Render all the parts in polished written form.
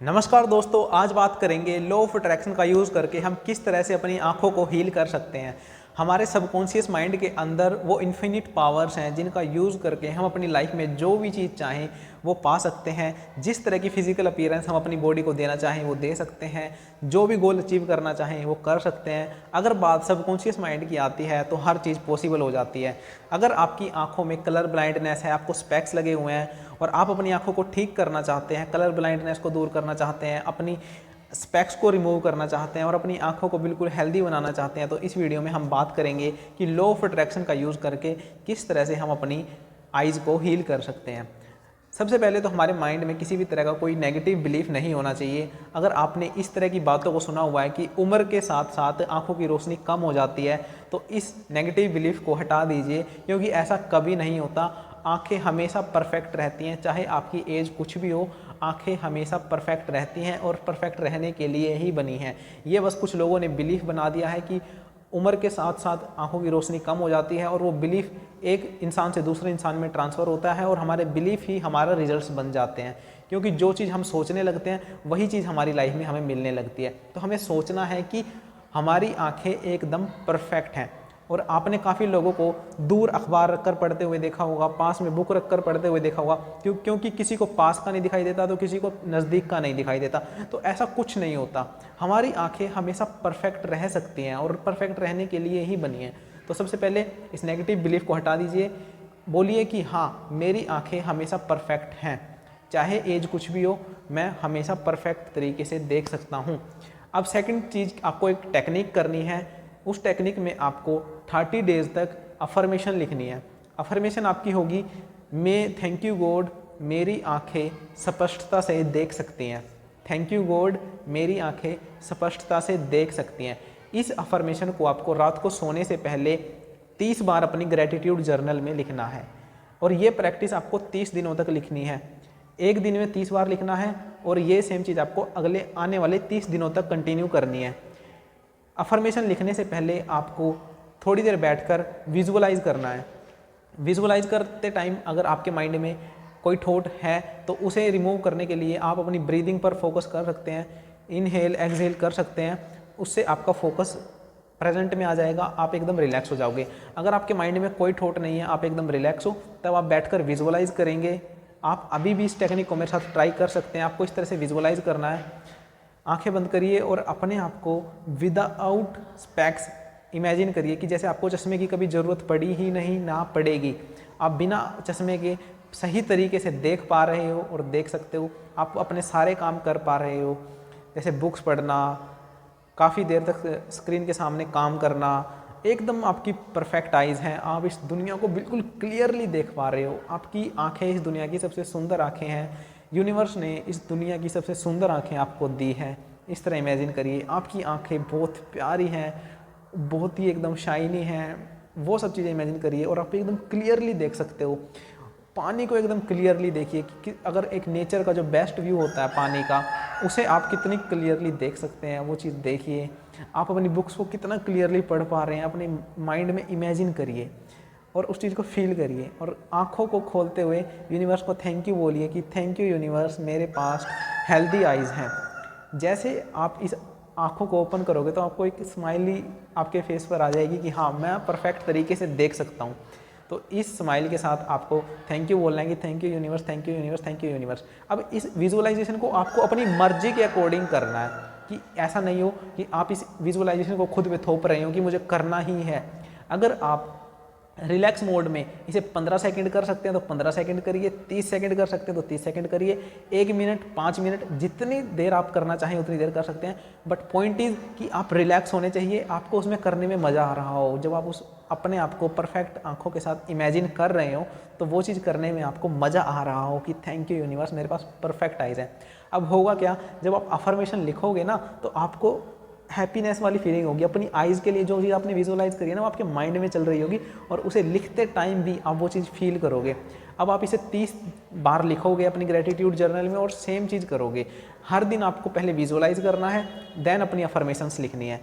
नमस्कार दोस्तों, आज बात करेंगे लॉ ऑफ अट्रैक्शन का यूज़ करके हम किस तरह से अपनी आँखों को हील कर सकते हैं। हमारे सबकॉन्शियस माइंड के अंदर वो इन्फिनिट पावर्स हैं जिनका यूज़ करके हम अपनी लाइफ में जो भी चीज़ चाहें वो पा सकते हैं। जिस तरह की फिजिकल अपीयरेंस हम अपनी बॉडी को देना चाहें वो दे सकते हैं। जो भी गोल अचीव करना चाहें वो कर सकते हैं। अगर बात सबकॉन्शियस माइंड की आती है तो हर चीज़ पॉसिबल हो जाती है। अगर आपकी आंखों में कलर ब्लाइंडनेस है, आपको स्पेक्स लगे हुए हैं और आप अपनी आंखों को ठीक करना चाहते हैं, कलर ब्लाइंडनेस को दूर करना चाहते हैं, अपनी स्पेक्स को रिमूव करना चाहते हैं और अपनी आंखों को बिल्कुल हेल्दी बनाना चाहते हैं, तो इस वीडियो में हम बात करेंगे कि लॉ ऑफ अट्रैक्शन का यूज़ करके किस तरह से हम अपनी आइज़ को हील कर सकते हैं। सबसे पहले तो हमारे माइंड में किसी भी तरह का कोई नेगेटिव बिलीफ नहीं होना चाहिए। अगर आपने इस तरह की बातों को सुना हुआ है कि उम्र के साथ साथ आंखों की रोशनी कम हो जाती है, तो इस नेगेटिव बिलीफ को हटा दीजिए, क्योंकि ऐसा कभी नहीं होता। आंखें हमेशा परफेक्ट रहती हैं, चाहे आपकी एज कुछ भी हो, आंखें हमेशा परफेक्ट रहती हैं और परफेक्ट रहने के लिए ही बनी हैं। ये बस कुछ लोगों ने बिलीफ बना दिया है कि उम्र के साथ साथ आंखों की रोशनी कम हो जाती है और वो बिलीफ एक इंसान से दूसरे इंसान में ट्रांसफ़र होता है और हमारे बिलीफ ही हमारा रिजल्ट्स बन जाते हैं। क्योंकि जो चीज़ हम सोचने लगते हैं वही चीज़ हमारी लाइफ में हमें मिलने लगती है। तो हमें सोचना है कि हमारी आंखें एकदम परफेक्ट हैं। और आपने काफ़ी लोगों को दूर अखबार रखकर पढ़ते हुए देखा होगा, पास में बुक रखकर पढ़ते हुए देखा होगा, क्योंकि किसी को पास का नहीं दिखाई देता तो किसी को नज़दीक का नहीं दिखाई देता। तो ऐसा कुछ नहीं होता। हमारी आंखें हमेशा परफेक्ट रह सकती हैं और परफेक्ट रहने के लिए ही बनी हैं। तो सबसे पहले इस नेगेटिव बिलीफ को हटा दीजिए। बोलिए कि हाँ, मेरी आंखें हमेशा परफेक्ट हैं, चाहे एज कुछ भी हो, मैं हमेशा परफेक्ट तरीके से देख सकता हूँ। अब सेकंड चीज़, आपको एक टेक्निक करनी है। उस टेक्निक में आपको 30 डेज़ तक अफर्मेशन लिखनी है। अफर्मेशन आपकी होगी, मैं थैंक यू गॉड मेरी आंखें स्पष्टता से देख सकती हैं। थैंक यू गॉड मेरी आंखें स्पष्टता से देख सकती हैं। इस अफर्मेशन को आपको रात को सोने से पहले 30 बार अपनी ग्रेटिट्यूड जर्नल में लिखना है और ये प्रैक्टिस आपको 30 दिनों तक लिखनी है। एक दिन में 30 बार लिखना है और ये सेम चीज़ आपको अगले आने वाले 30 दिनों तक कंटिन्यू करनी है। अफर्मेशन लिखने से पहले आपको थोड़ी देर बैठकर विजुअलाइज करना है। विजुअलाइज करते टाइम अगर आपके माइंड में कोई थॉट है तो उसे रिमूव करने के लिए आप अपनी ब्रीदिंग पर फोकस कर सकते हैं। इनहेल एक्सहेल कर सकते हैं, उससे आपका फोकस प्रेजेंट में आ जाएगा, आप एकदम रिलैक्स हो जाओगे। अगर आपके माइंड में कोई थॉट नहीं है, आप एकदम रिलैक्स हो, तब आप बैठकर विजुअलाइज करेंगे। आप अभी भी इस टेक्निक को मेरे साथ ट्राई कर सकते हैं। आपको इस तरह से विजुअलाइज करना है। आंखें बंद करिए और अपने आप को विदाउट स्पेक्स इमेजिन करिए कि जैसे आपको चश्मे की कभी ज़रूरत पड़ी ही नहीं, ना पड़ेगी। आप बिना चश्मे के सही तरीके से देख पा रहे हो और देख सकते हो। आप अपने सारे काम कर पा रहे हो, जैसे बुक्स पढ़ना, काफ़ी देर तक स्क्रीन के सामने काम करना। एकदम आपकी परफेक्ट आइज़ हैं, आप इस दुनिया को बिल्कुल क्लियरली देख पा रहे हो। आपकी आंखें इस दुनिया की सबसे सुंदर आंखें हैं। यूनिवर्स ने इस दुनिया की सबसे सुंदर आंखें आपको दी हैं। इस तरह इमेजिन करिए आपकी आंखें बहुत प्यारी हैं, बहुत ही एकदम शाइनी हैं। वो सब चीज़ें इमेजिन करिए और आप एकदम क्लियरली देख सकते हो। पानी को एकदम क्लियरली देखिए कि अगर एक नेचर का जो बेस्ट व्यू होता है पानी का, उसे आप कितनी क्लियरली देख सकते हैं, वो चीज़ देखिए। आप अपनी बुक्स को कितना क्लियरली पढ़ पा रहे हैं, अपने माइंड में इमेजिन करिए और उस चीज़ को फील करिए। और आंखों को खोलते हुए यूनिवर्स को थैंक यू बोलिए कि थैंक यू यूनिवर्स, मेरे पास हेल्दी आइज़ हैं। जैसे आप इस आंखों को ओपन करोगे तो आपको एक स्माइली आपके फेस पर आ जाएगी कि हाँ, मैं परफेक्ट तरीके से देख सकता हूँ। तो इस स्माइल के साथ आपको थैंक यू बोलना है कि thank you universe, thank you universe, thank you universe. अब इस विजुअलाइजेशन को आपको अपनी मर्जी के अकॉर्डिंग करना है, कि ऐसा नहीं हो कि आप इस विजुअलाइजेशन को खुद पे थोप रहे हो कि मुझे करना ही है। अगर आप रिलैक्स मोड में इसे 15 सेकंड कर सकते हैं तो 15 सेकंड करिए, 30 सेकंड कर सकते हैं तो 30 सेकंड करिए, 1 मिनट, 5 मिनट, जितनी देर आप करना चाहें उतनी देर कर सकते हैं। बट पॉइंट इज़ कि आप रिलैक्स होने चाहिए, आपको उसमें करने में मज़ा आ रहा हो। जब आप उस अपने आप को परफेक्ट आंखों के साथ इमेजिन कर रहे हो तो वो चीज़ करने में आपको मज़ा आ रहा हो कि थैंक यू यूनिवर्स, मेरे पास परफेक्ट आइज़ हैं। अब होगा क्या, जब आप अफर्मेशन लिखोगे ना तो आपको हैप्पीनेस वाली फीलिंग होगी। अपनी आइज़ के लिए जो चीज़ आपने विजुअलाइज करी है ना, वो आपके माइंड में चल रही होगी और उसे लिखते टाइम भी आप वो चीज़ फील करोगे। अब आप इसे 30 बार लिखोगे अपनी ग्रेटिट्यूड जर्नल में और सेम चीज़ करोगे। हर दिन आपको पहले विजुअलाइज करना है, देन अपनी अफर्मेशंस लिखनी है।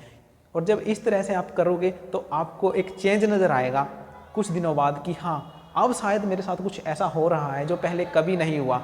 और जब इस तरह से आप करोगे तो आपको एक चेंज नज़र आएगा कुछ दिनों बाद कि हाँ, अब शायद मेरे साथ कुछ ऐसा हो रहा है जो पहले कभी नहीं हुआ।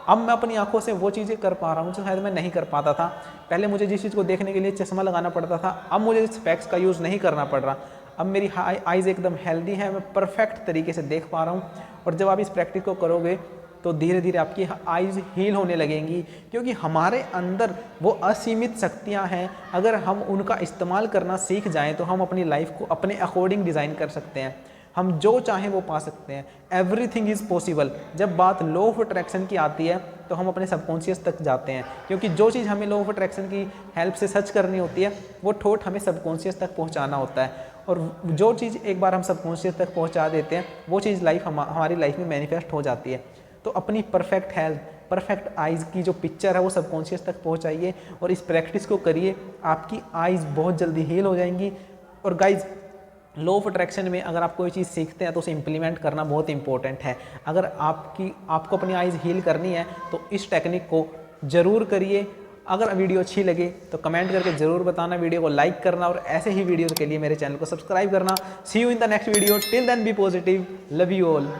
अब मैं अपनी आंखों से वो चीज़ें कर पा रहा हूँ जो शायद मैं नहीं कर पाता था। पहले मुझे जिस चीज़ को देखने के लिए चश्मा लगाना पड़ता था, अब मुझे स्पेक्स का यूज़ नहीं करना पड़ रहा। अब मेरी आइज़ एकदम हेल्दी है, मैं परफेक्ट तरीके से देख पा रहा हूँ। और जब आप इस प्रैक्टिस को करोगे तो धीरे धीरे आपकी आइज़ हील होने लगेंगी, क्योंकि हमारे अंदर वो असीमित शक्तियाँ हैं। अगर हम उनका इस्तेमाल करना सीख जाएँ तो हम अपनी लाइफ को अपने अकॉर्डिंग डिज़ाइन कर सकते हैं। हम जो चाहें वो पा सकते हैं। Everything is possible. जब बात लॉ ऑफ अट्रैक्शन की आती है तो हम अपने सबकॉन्शियस तक जाते हैं, क्योंकि जो चीज़ हमें लॉ ऑफ अट्रैक्शन की हेल्प से सर्च करनी होती है वो थॉट हमें सबकॉन्शियस तक पहुंचाना होता है। और जो चीज़ एक बार हम सबकॉन्शियस तक पहुंचा देते हैं वो चीज़ हमारी लाइफ में मैनिफेस्ट हो जाती है। तो अपनी परफेक्ट हेल्थ, परफेक्ट आइज़ की जो पिक्चर है वो सबकॉन्शियस तक पहुंचाइए और इस प्रैक्टिस को करिए। आपकी आइज़ बहुत जल्दी हील हो जाएंगी। और गाइज, लॉ ऑफ अट्रैक्शन में अगर आप कोई चीज़ सीखते हैं तो उसे इम्प्लीमेंट करना बहुत इंपॉर्टेंट है। अगर आपको अपनी आइज़ हील करनी है तो इस टेक्निक को ज़रूर करिए। अगर वीडियो अच्छी लगे तो कमेंट करके ज़रूर बताना, वीडियो को लाइक करना और ऐसे ही वीडियोज़ के लिए मेरे चैनल को सब्सक्राइब करना। See you in the next video. Till then be positive. Love you all.